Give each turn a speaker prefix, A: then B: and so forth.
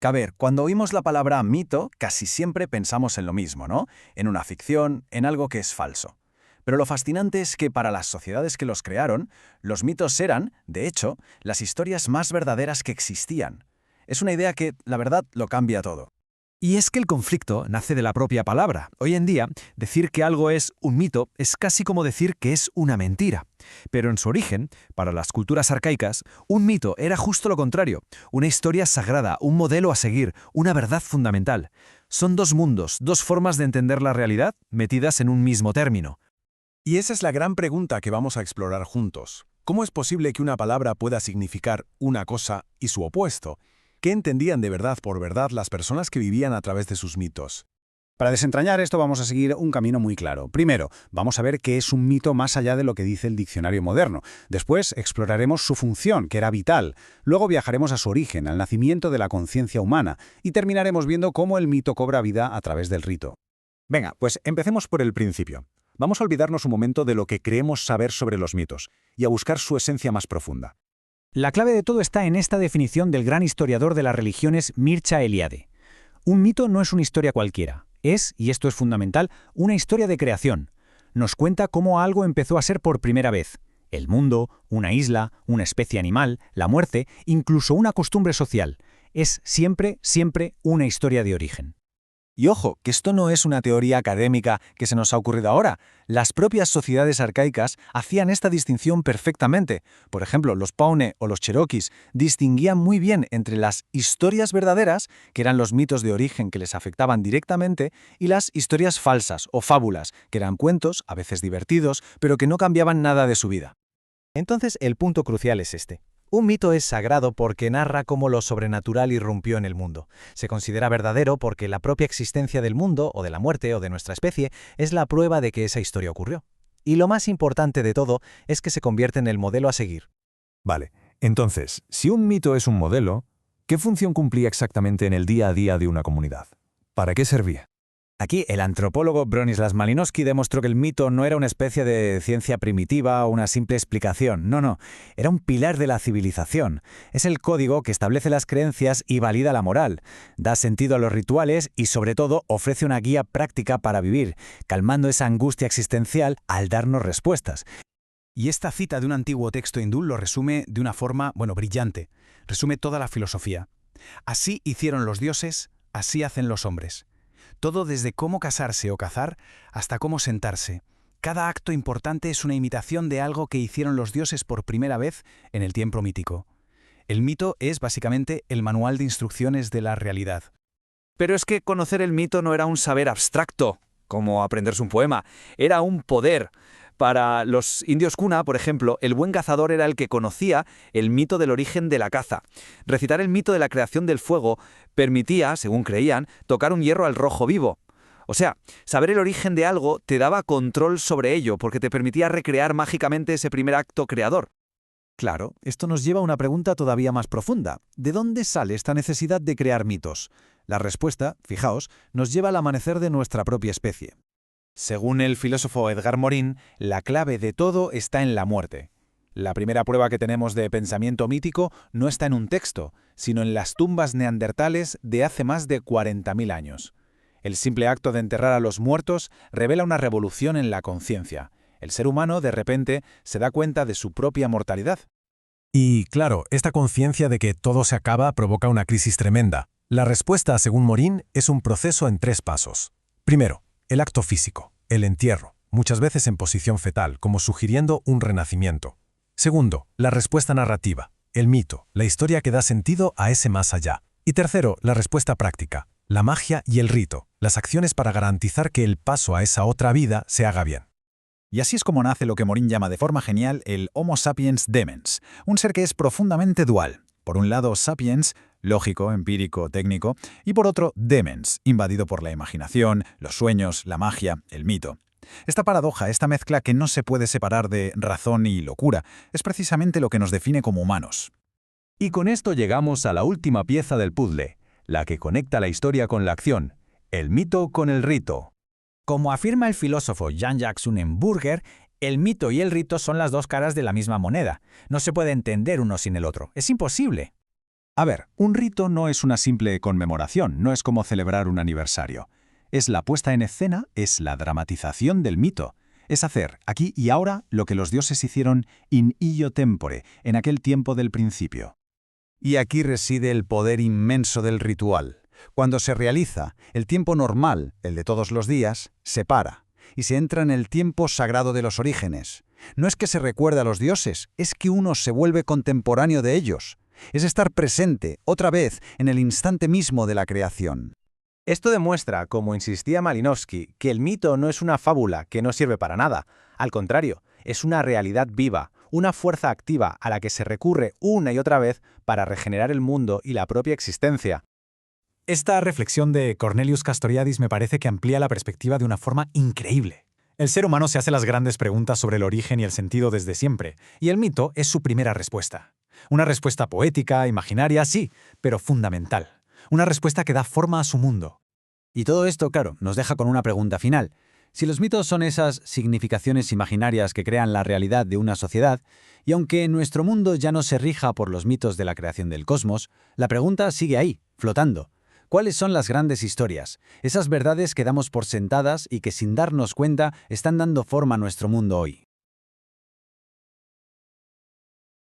A: A ver, cuando oímos la palabra mito, casi siempre pensamos en lo mismo, ¿no? En una ficción, en algo que es falso. Pero lo fascinante es que para las sociedades que los crearon, los mitos eran, de hecho, las historias más verdaderas que existían. Es una idea que, la verdad, lo cambia todo.
B: Y es que el conflicto nace de la propia palabra. Hoy en día, decir que algo es un mito es casi como decir que es una mentira. Pero en su origen, para las culturas arcaicas, un mito era justo lo contrario, una historia sagrada, un modelo a seguir, una verdad fundamental. Son dos mundos, dos formas de entender la realidad metidas en un mismo término.
C: Y esa es la gran pregunta que vamos a explorar juntos. ¿Cómo es posible que una palabra pueda significar una cosa y su opuesto? ¿Qué entendían de verdad por verdad las personas que vivían a través de sus mitos?
D: Para desentrañar esto vamos a seguir un camino muy claro. Primero, vamos a ver qué es un mito más allá de lo que dice el diccionario moderno. Después, exploraremos su función, que era vital. Luego viajaremos a su origen, al nacimiento de la conciencia humana. Y terminaremos viendo cómo el mito cobra vida a través del rito.
E: Venga, pues empecemos por el principio. Vamos a olvidarnos un momento de lo que creemos saber sobre los mitos y a buscar su esencia más profunda.
F: La clave de todo está en esta definición del gran historiador de las religiones Mircea Eliade. Un mito no es una historia cualquiera. Es, y esto es fundamental, una historia de creación. Nos cuenta cómo algo empezó a ser por primera vez. El mundo, una isla, una especie animal, la muerte, incluso una costumbre social. Es siempre, siempre una historia de origen.
A: Y ojo, que esto no es una teoría académica que se nos ha ocurrido ahora. Las propias sociedades arcaicas hacían esta distinción perfectamente. Por ejemplo, los Pawnee o los Cherokees distinguían muy bien entre las historias verdaderas, que eran los mitos de origen que les afectaban directamente, y las historias falsas o fábulas, que eran cuentos, a veces divertidos, pero que no cambiaban nada de su vida.
G: Entonces, el punto crucial es este. Un mito es sagrado porque narra cómo lo sobrenatural irrumpió en el mundo. Se considera verdadero porque la propia existencia del mundo, o de la muerte, o de nuestra especie, es la prueba de que esa historia ocurrió. Y lo más importante de todo es que se convierte en el modelo a seguir.
E: Vale, entonces, si un mito es un modelo, ¿qué función cumplía exactamente en el día a día de una comunidad? ¿Para qué servía?
B: Aquí, el antropólogo Bronisław Malinowski demostró que el mito no era una especie de ciencia primitiva o una simple explicación. No, era un pilar de la civilización. Es el código que establece las creencias y valida la moral. Da sentido a los rituales y, sobre todo, ofrece una guía práctica para vivir, calmando esa angustia existencial al darnos respuestas.
D: Y esta cita de un antiguo texto hindú lo resume de una forma, brillante. Resume toda la filosofía. Así hicieron los dioses, así hacen los hombres. Todo desde cómo casarse o cazar hasta cómo sentarse. Cada acto importante es una imitación de algo que hicieron los dioses por primera vez en el tiempo mítico. El mito es básicamente el manual de instrucciones de la realidad.
B: Pero es que conocer el mito no era un saber abstracto, como aprenderse un poema, era un poder. Para los indios Kuna, por ejemplo, el buen cazador era el que conocía el mito del origen de la caza. Recitar el mito de la creación del fuego permitía, según creían, tocar un hierro al rojo vivo. O sea, saber el origen de algo te daba control sobre ello, porque te permitía recrear mágicamente ese primer acto creador.
E: Claro, esto nos lleva a una pregunta todavía más profunda. ¿De dónde sale esta necesidad de crear mitos? La respuesta, fijaos, nos lleva al amanecer de nuestra propia especie.
A: Según el filósofo Edgar Morin, la clave de todo está en la muerte. La primera prueba que tenemos de pensamiento mítico no está en un texto, sino en las tumbas neandertales de hace más de 40.000 años. El simple acto de enterrar a los muertos revela una revolución en la conciencia. El ser humano, de repente, se da cuenta de su propia mortalidad.
C: Y, claro, esta conciencia de que todo se acaba provoca una crisis tremenda. La respuesta, según Morin, es un proceso en 3 pasos. Primero, el acto físico, el entierro, muchas veces en posición fetal, como sugiriendo un renacimiento. Segundo, la respuesta narrativa, el mito, la historia que da sentido a ese más allá. Y tercero, la respuesta práctica, la magia y el rito, las acciones para garantizar que el paso a esa otra vida se haga bien.
H: Y así es como nace lo que Morin llama de forma genial el Homo sapiens demens, un ser que es profundamente dual. Por un lado, sapiens, lógico, empírico, técnico, y por otro, demens, invadido por la imaginación, los sueños, la magia, el mito. Esta paradoja, esta mezcla que no se puede separar de razón y locura, es precisamente lo que nos define como humanos.
E: Y con esto llegamos a la última pieza del puzzle, la que conecta la historia con la acción, el mito con el rito.
F: Como afirma el filósofo Jean-Jacques Sonnenburger, el mito y el rito son las dos caras de la misma moneda. No se puede entender uno sin el otro. Es imposible.
A: A ver, un rito no es una simple conmemoración, no es como celebrar un aniversario. Es la puesta en escena, es la dramatización del mito. Es hacer, aquí y ahora, lo que los dioses hicieron in illo tempore, en aquel tiempo del principio.
H: Y aquí reside el poder inmenso del ritual. Cuando se realiza, el tiempo normal, el de todos los días, se para, y se entra en el tiempo sagrado de los orígenes. No es que se recuerde a los dioses, es que uno se vuelve contemporáneo de ellos. Es estar presente, otra vez, en el instante mismo de la creación.
G: Esto demuestra, como insistía Malinowski, que el mito no es una fábula que no sirve para nada. Al contrario, es una realidad viva, una fuerza activa a la que se recurre una y otra vez para regenerar el mundo y la propia existencia.
C: Esta reflexión de Cornelius Castoriadis me parece que amplía la perspectiva de una forma increíble. El ser humano se hace las grandes preguntas sobre el origen y el sentido desde siempre, y el mito es su primera respuesta. Una respuesta poética, imaginaria, sí, pero fundamental. Una respuesta que da forma a su mundo.
E: Y todo esto, claro, nos deja con una pregunta final. Si los mitos son esas significaciones imaginarias que crean la realidad de una sociedad, y aunque nuestro mundo ya no se rija por los mitos de la creación del cosmos, la pregunta sigue ahí, flotando. ¿Cuáles son las grandes historias? Esas verdades que damos por sentadas y que sin darnos cuenta están dando forma a nuestro mundo hoy.